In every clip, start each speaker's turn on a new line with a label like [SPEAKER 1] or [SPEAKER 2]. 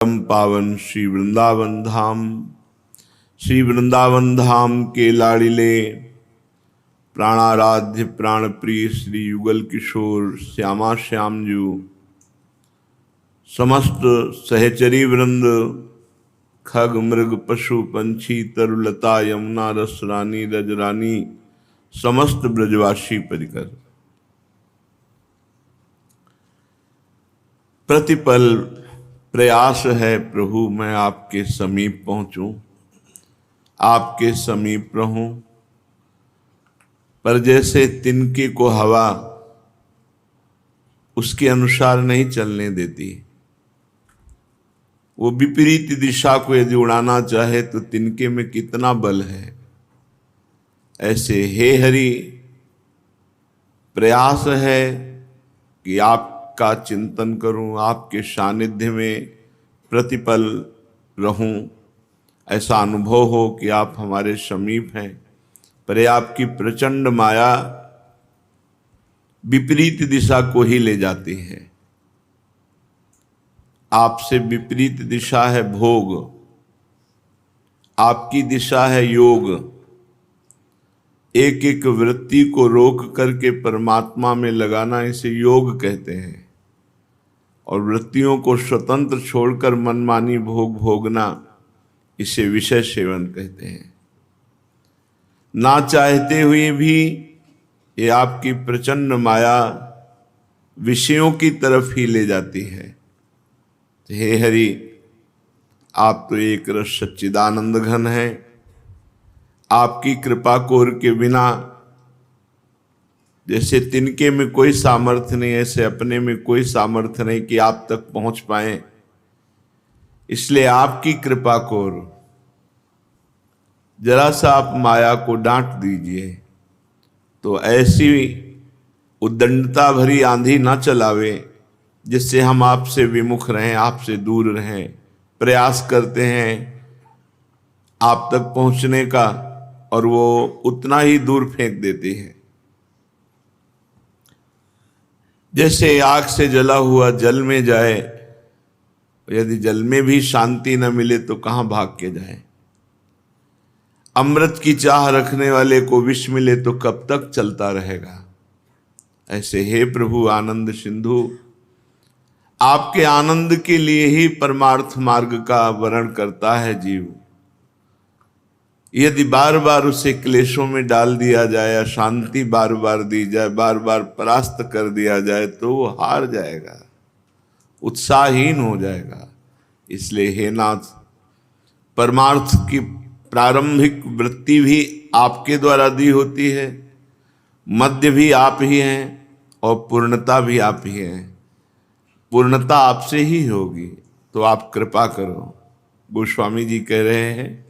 [SPEAKER 1] परम पावन श्री वृंदावन धाम, श्री वृंदावन धाम के लाड़िले प्राणाराध्य प्राण प्रिय श्री युगल किशोर श्यामा श्याम जू, समस्त सहचरी वृंद, खग मृग पशु पंछी तरुलता यमुना रस रानी रजरानी, समस्त ब्रजवासी परिकर प्रतिपल प्रयास है प्रभु मैं आपके समीप पहुंचूं, आपके समीप रहूं। पर जैसे तिनके को हवा उसके अनुसार नहीं चलने देती, वो विपरीत दिशा को यदि उड़ाना चाहे तो तिनके में कितना बल है। ऐसे हे हरि प्रयास है कि आपका चिंतन करूं, आपके सानिध्य में प्रतिपल रहूं, ऐसा अनुभव हो कि आप हमारे समीप हैं। पर आपकी प्रचंड माया विपरीत दिशा को ही ले जाती है। आपसे विपरीत दिशा है भोग, आपकी दिशा है योग। एक एक वृत्ति को रोक करके परमात्मा में लगाना इसे योग कहते हैं, और वृत्तियों को स्वतंत्र छोड़कर मनमानी भोग भोगना इसे विषय सेवन कहते हैं। ना चाहते हुए भी ये आपकी प्रचंड माया विषयों की तरफ ही ले जाती है। तो हे हरि, आप तो एक रस सच्चिदानंद घन हैं। आपकी कृपा कोर के बिना जैसे तिनके में कोई सामर्थ्य नहीं, ऐसे अपने में कोई सामर्थ्य नहीं कि आप तक पहुंच पाए। इसलिए आपकी कृपा कोर जरा सा आप माया को डांट दीजिए तो ऐसी उद्दंडता भरी आंधी ना चलावे जिससे हम आपसे विमुख रहें, आपसे दूर रहें। प्रयास करते हैं आप तक पहुंचने का और वो उतना ही दूर फेंक देती है। जैसे आग से जला हुआ जल में जाए, यदि जल में भी शांति न मिले तो कहां भाग के जाए। अमृत की चाह रखने वाले को विष मिले तो कब तक चलता रहेगा। ऐसे हे प्रभु आनंद सिंधु, आपके आनंद के लिए ही परमार्थ मार्ग का वर्ण करता है जीव। यदि बार बार उसे क्लेशों में डाल दिया जाए, अशांति बार बार दी जाए, बार बार परास्त कर दिया जाए तो वो हार जाएगा, उत्साहहीन हो जाएगा। इसलिए हे नाथ, परमार्थ की प्रारंभिक वृत्ति भी आपके द्वारा दी होती है, मध्य भी आप ही हैं और पूर्णता भी आप ही हैं। पूर्णता आपसे ही होगी, तो आप कृपा करो। गोस्वामी जी कह रहे हैं,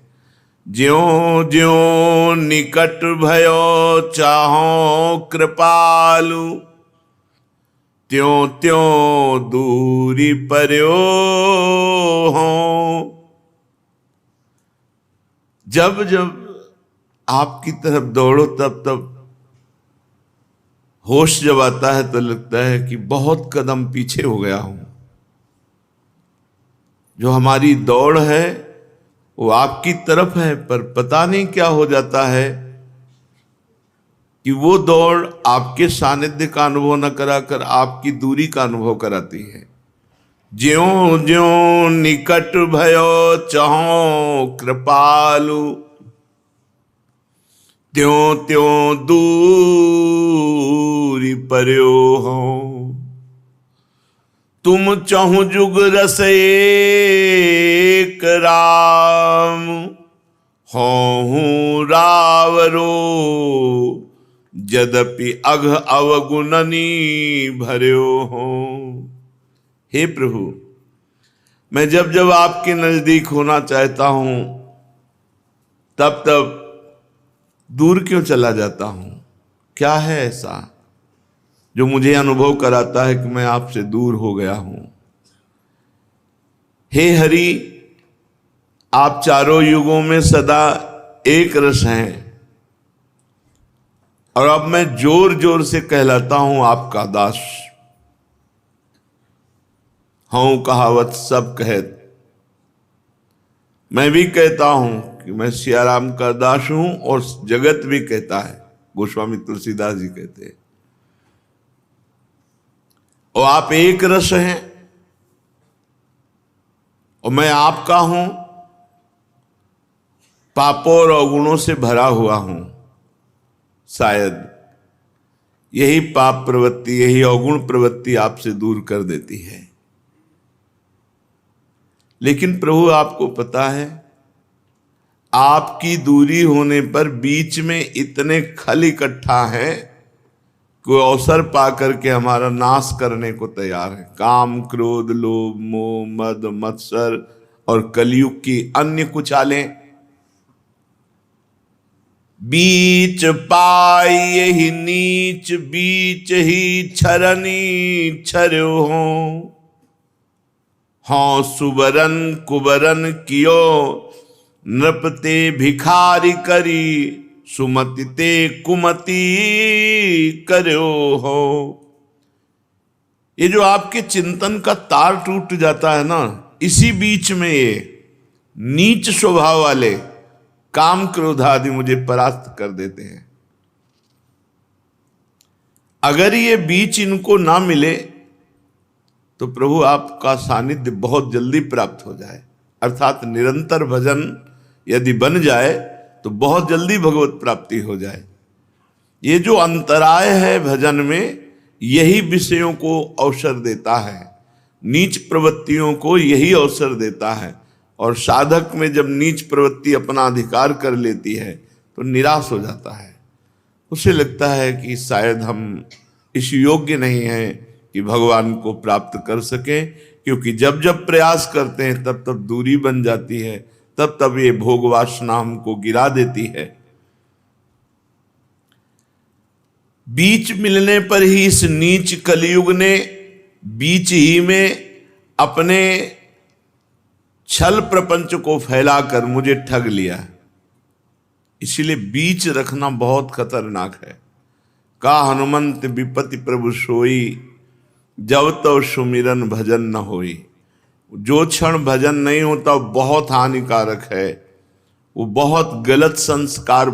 [SPEAKER 1] ज्यों ज्यों निकट भयो चाहो कृपालु, त्यों त्यों दूरी पर्यो हो। जब जब आपकी तरफ दौड़ो तब तब होश जब आता है तो लगता है कि बहुत कदम पीछे हो गया हूं। जो हमारी दौड़ है वो आपकी तरफ है, पर पता नहीं क्या हो जाता है कि वो दौड़ आपके सानिध्य का अनुभव न कराकर आपकी दूरी का अनुभव कराती है। ज्यों ज्यों निकट भयो चाहो कृपालु, त्यों त्यों दूरी पर्यो हो। तुम चहु जुग रस एक राम, होहु रावरो यद्यपि अघ अवगुणनी भर्यो हो। हे प्रभु, मैं जब जब आपके नजदीक होना चाहता हूं तब तब दूर क्यों चला जाता हूं? क्या है ऐसा जो मुझे अनुभव कराता है कि मैं आपसे दूर हो गया हूं? हे हरि, आप चारों युगों में सदा एक रस हैं, और अब मैं जोर जोर से कहलाता हूं आपका दास। हूं कहावत सब कहत मैं भी कहता हूं कि मैं सियाराम का दास हूं, और जगत भी कहता है, गोस्वामी तुलसीदास जी कहते हैं। और आप एक रस हैं और मैं आपका हूं, पापों और अवगुणों से भरा हुआ हूं। शायद यही पाप प्रवृत्ति, यही अवगुण प्रवृत्ति आपसे दूर कर देती है। लेकिन प्रभु आपको पता है, आपकी दूरी होने पर बीच में इतने खल इकट्ठा है, कोई अवसर पा करके हमारा नाश करने को तैयार है। काम, क्रोध, लोभ, मोह, मद, मत्सर और कलयुग की अन्य कुछ चालें। बीच पाए ही नीच, बीच ही छरनी छर्यो हो। हाँ सुबरन कुबरन कियो, नृपते भिखारी करी, सुमति ते कुमति करो हो। ये जो आपके चिंतन का तार टूट जाता है ना, इसी बीच में ये नीच स्वभाव वाले काम, क्रोध आदि मुझे परास्त कर देते हैं। अगर ये बीच इनको ना मिले तो प्रभु आपका सानिध्य बहुत जल्दी प्राप्त हो जाए। अर्थात निरंतर भजन यदि बन जाए तो बहुत जल्दी भगवत प्राप्ति हो जाए। ये जो अंतराय है भजन में, यही विषयों को अवसर देता है, नीच प्रवृत्तियों को यही अवसर देता है। और साधक में जब नीच प्रवृत्ति अपना अधिकार कर लेती है तो निराश हो जाता है। उसे लगता है कि शायद हम इस योग्य नहीं हैं कि भगवान को प्राप्त कर सके, क्योंकि जब जब प्रयास करते हैं तब तब दूरी बन जाती है, तब तब ये भोग वासना हमको गिरा देती है। बीच मिलने पर ही इस नीच कलयुग ने बीच ही में अपने छल प्रपंच को फैलाकर मुझे ठग लिया। इसीलिए बीच रखना बहुत खतरनाक है। का हनुमंत विपति प्रभु सोई, जब तो सुमिरन भजन न होई। जो क्षण भजन नहीं होता वो बहुत हानिकारक है। वो बहुत गलत संस्कार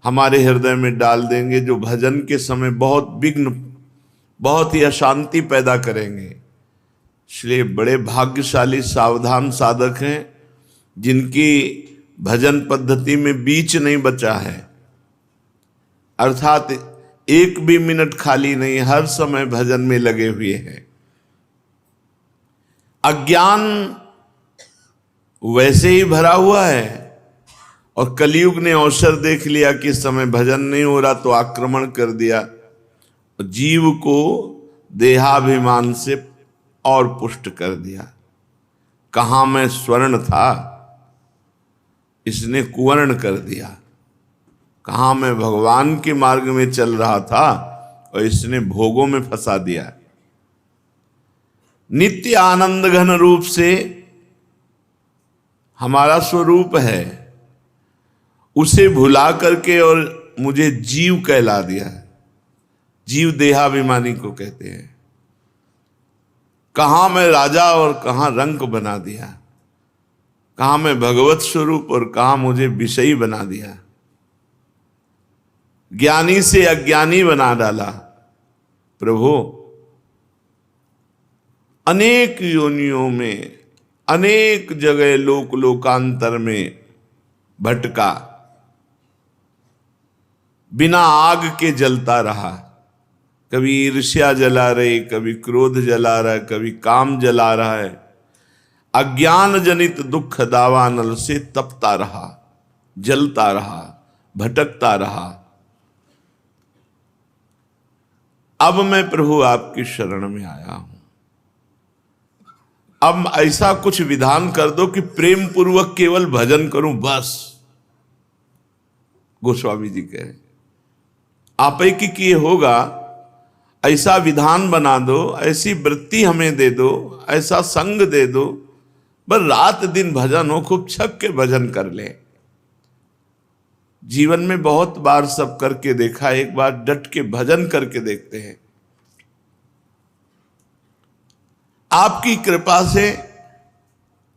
[SPEAKER 1] हमारे हृदय में डाल देंगे, जो भजन के समय बहुत विघ्न, बहुत ही अशांति पैदा करेंगे। इसलिए बड़े भाग्यशाली सावधान साधक हैं जिनकी भजन पद्धति में बीच नहीं बचा है। अर्थात एक भी मिनट खाली नहीं, हर समय भजन में लगे हुए हैं। अज्ञान वैसे ही भरा हुआ है और कलयुग ने अवसर देख लिया कि इस समय भजन नहीं हो रहा तो आक्रमण कर दिया, जीव को देहाभिमान से और पुष्ट कर दिया। कहां मैं स्वर्ण था, इसने कुवर्ण कर दिया। कहां मैं भगवान के मार्ग में चल रहा था और इसने भोगों में फंसा दिया। नित्य आनंद घन रूप से हमारा स्वरूप है, उसे भुला करके और मुझे जीव कहला दिया। जीव देहाभिमानी को कहते हैं। कहां मैं राजा और कहां रंक बना दिया, कहां मैं भगवत स्वरूप और कहां मुझे विषयी बना दिया। ज्ञानी से अज्ञानी बना डाला। प्रभु अनेक योनियों में, अनेक जगह लोक लोकांतर में भटका, बिना आग के जलता रहा। कभी ईर्ष्या जला रही, कभी क्रोध जला रहा है, कभी काम जला रहा है। अज्ञान जनित दुख दावानल से तपता रहा, जलता रहा, भटकता रहा। अब मैं प्रभु आपकी शरण में आया हूं। अब ऐसा कुछ विधान कर दो कि प्रेम पूर्वक केवल भजन करूं बस। गोस्वामी जी कह रहे आप ही की किए होगा, ऐसा विधान बना दो, ऐसी वृत्ति हमें दे दो, ऐसा संग दे दो, बस रात दिन भजन हो, खूब छक के भजन कर ले। जीवन में बहुत बार सब करके देखा, एक बार डट के भजन करके देखते हैं। आपकी कृपा से